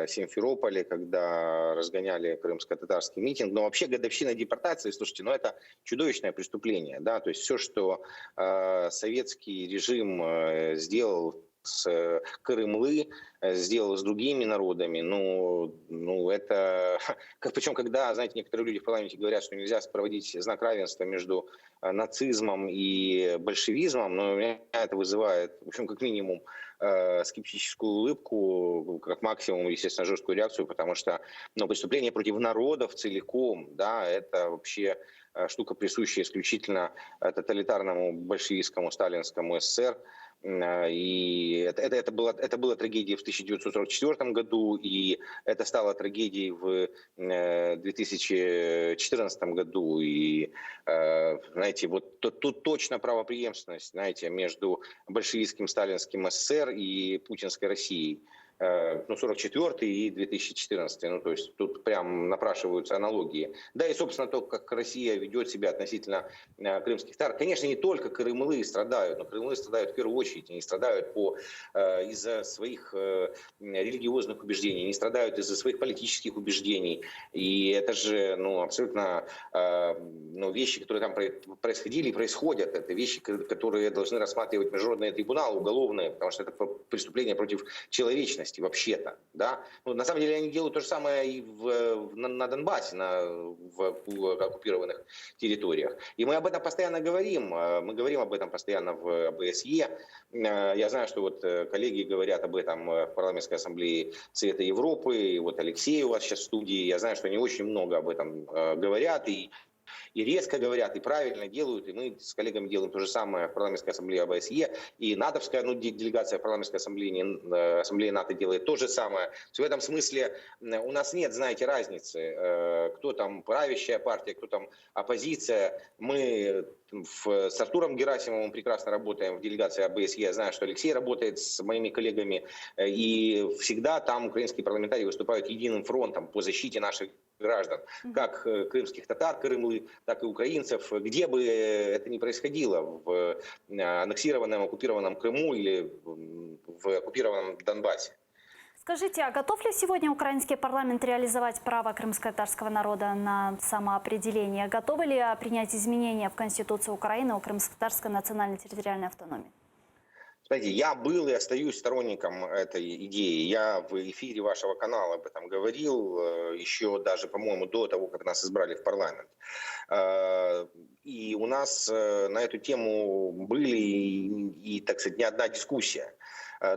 Симферополе, когда разгоняли крымско-татарский митинг. Но вообще годовщина депортации, слушайте, это чудовищное преступление. Да? То есть все, что советский режим сделал с Крымлы, сделал с другими народами, это... Причем, когда, знаете, некоторые люди в парламенте говорят, что нельзя проводить знак равенства между нацизмом и большевизмом, но у меня это вызывает, в общем, как минимум, скептическую улыбку, как максимум, естественно, жесткую реакцию, потому что преступление против народов целиком, да, это вообще штука, присущая исключительно тоталитарному большевистскому сталинскому СССР. И это была трагедия в 1944 году, и это стало трагедией в 2014 году. И, знаете, вот тут точно правопреемственность, знаете, между большевистским сталинским СССР и путинской Россией. 44 и 2014. То есть тут прям напрашиваются аналогии. Да и, собственно, то, как Россия ведет себя относительно крымских татар. Конечно, не только крымлы страдают, но крымлы страдают в первую очередь. Они страдают из-за своих религиозных убеждений, они страдают из-за своих политических убеждений. И это же абсолютно вещи, которые там происходили и происходят. Это вещи, которые должны рассматривать международные трибуналы уголовные, потому что это преступление против человечности. Вообще-то, да. На самом деле они делают то же самое и на Донбассе, в оккупированных территориях. И мы об этом постоянно говорим. Мы говорим об этом постоянно в ОБСЕ. Я знаю, что коллеги говорят об этом в парламентской ассамблее Совета Европы. И Алексей у вас сейчас в студии. Я знаю, что они очень много об этом говорят и резко говорят, и правильно делают, и мы с коллегами делаем то же самое в парламентской ассамблее ОБСЕ, и натовская делегация в парламентской ассамблее НАТО делает то же самое. В этом смысле у нас нет, знаете, разницы, кто там правящая партия, кто там оппозиция. Мы с Артуром Герасимовым прекрасно работаем в делегации ОБСЕ. Я знаю, что Алексей работает с моими коллегами, и всегда там украинские парламентарии выступают единым фронтом по защите наших граждан, как крымских татар, Крымлы, так и украинцев, где бы это ни происходило, в аннексированном, оккупированном Крыму или в оккупированном Донбассе. Скажите, а готов ли сегодня украинский парламент реализовать право крымско-татарского народа на самоопределение? Готовы ли принять изменения в Конституцию Украины о крымско-татарской национальной территориальной автономии? Знаете, я был и остаюсь сторонником этой идеи. Я в эфире вашего канала об этом говорил еще даже, по-моему, до того, как нас избрали в парламент. И у нас на эту тему были и, так сказать, не одна дискуссия.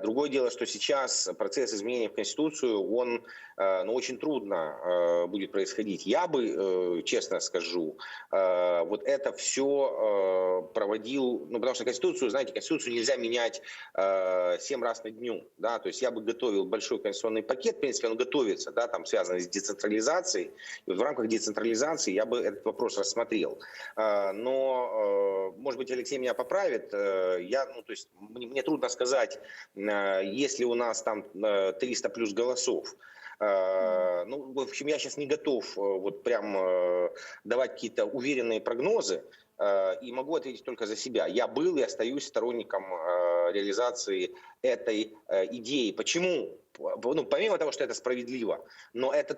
Другое дело, что сейчас процесс изменения в Конституцию, он очень трудно будет происходить. Я бы, честно скажу, вот это все проводил, потому что Конституцию, знаете, Конституцию нельзя менять 7 раз на дню, да, то есть я бы готовил большой конституционный пакет, в принципе, он готовится, да, там связанный с децентрализацией, и вот в рамках децентрализации я бы этот вопрос рассмотрел. Но, может быть, Алексей меня поправит, мне трудно сказать, если у нас там 300 плюс голосов. В общем, я сейчас не готов вот прям давать какие-то уверенные прогнозы и могу ответить только за себя. Я был и остаюсь сторонником реализации этой идеи. Почему? Помимо того, что это справедливо, но это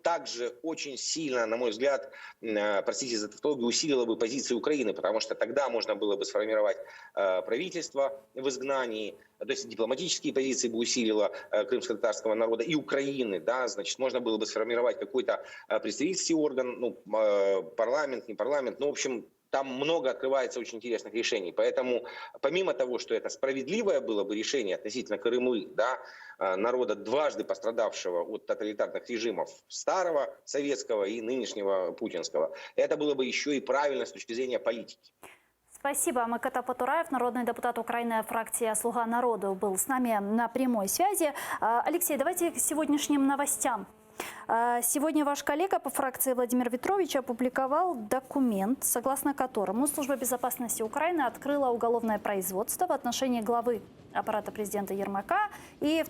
также очень сильно, на мой взгляд, простите за тавтологию, усилило бы позиции Украины, потому что тогда можно было бы сформировать правительство в изгнании, то есть дипломатические позиции бы усилило крымско-татарского народа и Украины, да, значит, можно было бы сформировать какой-то представительский орган, парламент, не парламент, в общем, там много открывается очень интересных решений. Поэтому, помимо того, что это справедливое было бы решение относительно Крыма, да, народа, дважды пострадавшего от тоталитарных режимов старого советского и нынешнего путинского, это было бы еще и правильно с точки зрения политики. Спасибо. Микита Потураев, народный депутат Украины, фракция «Слуга народу», был с нами на прямой связи. Алексей, давайте к сегодняшним новостям. Сегодня ваш коллега по фракции Владимир Ветрович опубликовал документ, согласно которому Служба безопасности Украины открыла уголовное производство в отношении главы аппарата президента Ермака и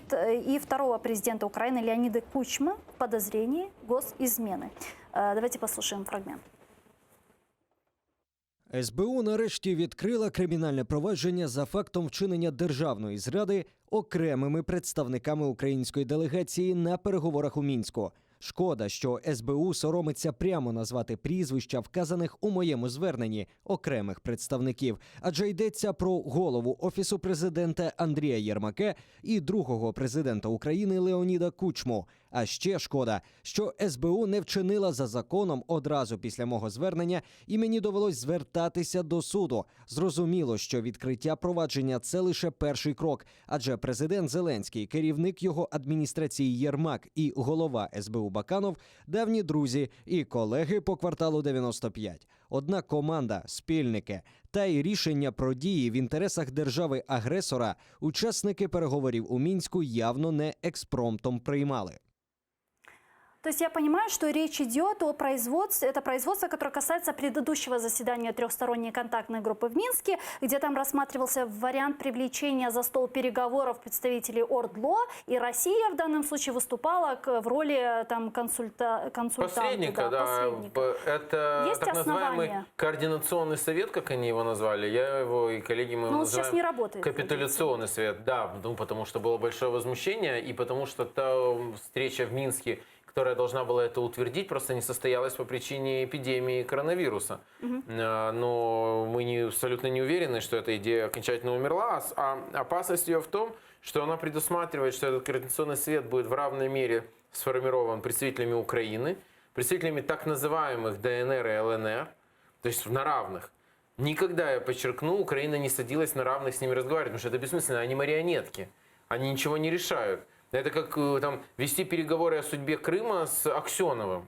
второго президента Украины Леонида Кучмы в подозрении госизмены. Давайте послушаем фрагмент. СБУ нарешті відкрила кримінальне провадження за фактом вчинення державної зради окремими представниками української делегації на переговорах у Мінську. Шкода, що СБУ соромиться прямо назвати прізвища, вказаних у моєму зверненні, окремих представників. Адже йдеться про голову Офісу президента Андрія Єрмака і другого президента України Леоніда Кучму. А ще шкода, що СБУ не вчинила за законом одразу після мого звернення і мені довелось звертатися до суду. Зрозуміло, що відкриття провадження – це лише перший крок. Адже президент Зеленський, керівник його адміністрації Єрмак і голова СБУ Баканов – давні друзі і колеги по кварталу 95. Одна команда – спільники. Та й рішення про дії в інтересах держави-агресора учасники переговорів у Мінську явно не експромтом приймали. То есть я понимаю, что речь идет о производстве, это производство, которое касается предыдущего заседания трехсторонней контактной группы в Минске, где там рассматривался вариант привлечения за стол переговоров представителей ОРДЛО, и Россия в данном случае выступала в роли там, консультанта. Посредника, да. Посредника. Это есть так называемый основания? координационный совет, как они его назвали. Я его и коллеги мы его Но он называем сейчас не работает. капитуляционный совет. Да, потому что было большое возмущение, и потому что та встреча в Минске, которая должна была это утвердить, просто не состоялась по причине эпидемии коронавируса. Но мы абсолютно не уверены, что эта идея окончательно умерла. А опасность ее в том, что она предусматривает, что этот координационный совет будет в равной мере сформирован представителями Украины, представителями так называемых ДНР и ЛНР, то есть на равных. Никогда, я подчеркну, Украина не садилась на равных с ними разговаривать, потому что это бессмысленно, они марионетки, они ничего не решают. Это как там, вести переговоры о судьбе Крыма с Аксеновым.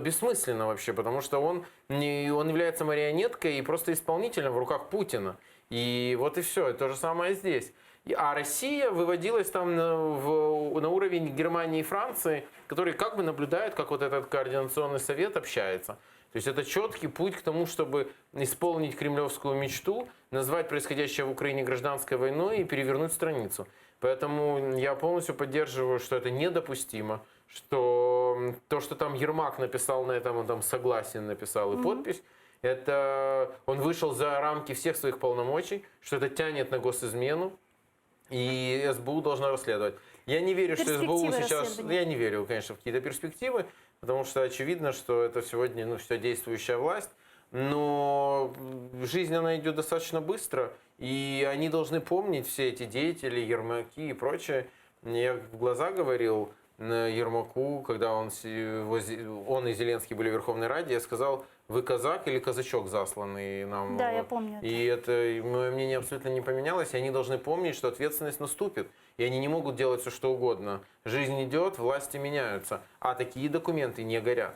Бессмысленно вообще, потому что он является марионеткой и просто исполнителем в руках Путина. И вот и все. И то же самое здесь. А Россия выводилась там на уровень Германии и Франции, которые как бы наблюдают, как вот этот координационный совет общается. То есть это четкий путь к тому, чтобы исполнить кремлевскую мечту, назвать происходящее в Украине гражданской войной и перевернуть страницу. Поэтому я полностью поддерживаю, что это недопустимо, что то, что там Ермак написал на этом, он там согласен написал и подпись, это он вышел за рамки всех своих полномочий, что это тянет на госизмену, и СБУ должна расследовать. Я не верю, что СБУ сейчас... Я не верю, конечно, в какие-то перспективы, потому что очевидно, что это сегодня все действующая власть. но жизнь, она идет достаточно быстро, и они должны помнить, все эти деятели, Ермаки и прочее. Я в глаза говорил Ермаку, когда он и Зеленский были в Верховной Раде, я сказал: вы казак или казачок, засланный нам? Да, я помню это. И это мое мнение абсолютно не поменялось. И они должны помнить, что ответственность наступит. И они не могут делать все, что угодно. Жизнь идет, власти меняются. А такие документы не горят.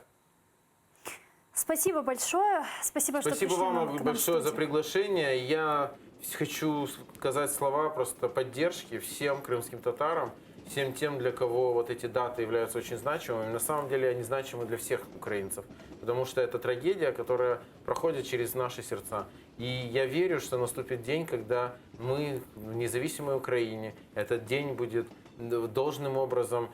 Спасибо большое. Спасибо, что Спасибо пришли вам к нам в большое за студию. приглашение. Я хочу сказать слова просто поддержки всем крымским татарам, всем тем, для кого вот эти даты являются очень значимыми. На самом деле они значимы для всех украинцев, потому что это трагедия, которая проходит через наши сердца. И я верю, что наступит день, когда мы в независимой Украине, этот день будет должным образом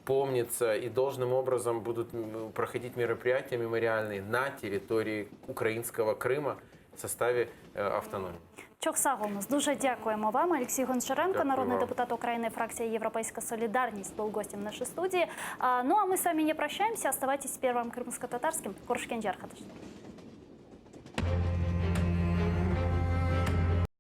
помниться и должным образом будут проходить мероприятия мемориальные на территории украинского Крыма в составе автономии. Çok sağ olunuz. Дуже дякуємо вам. Олексій Гончаренко, Дякую народний вам. депутат України, фракция «Европейская солидарность», был гостем нашей студии. Ну а мы с вами не прощаемся. Оставайтесь с Первым крымско-татарским. Коршкенджар.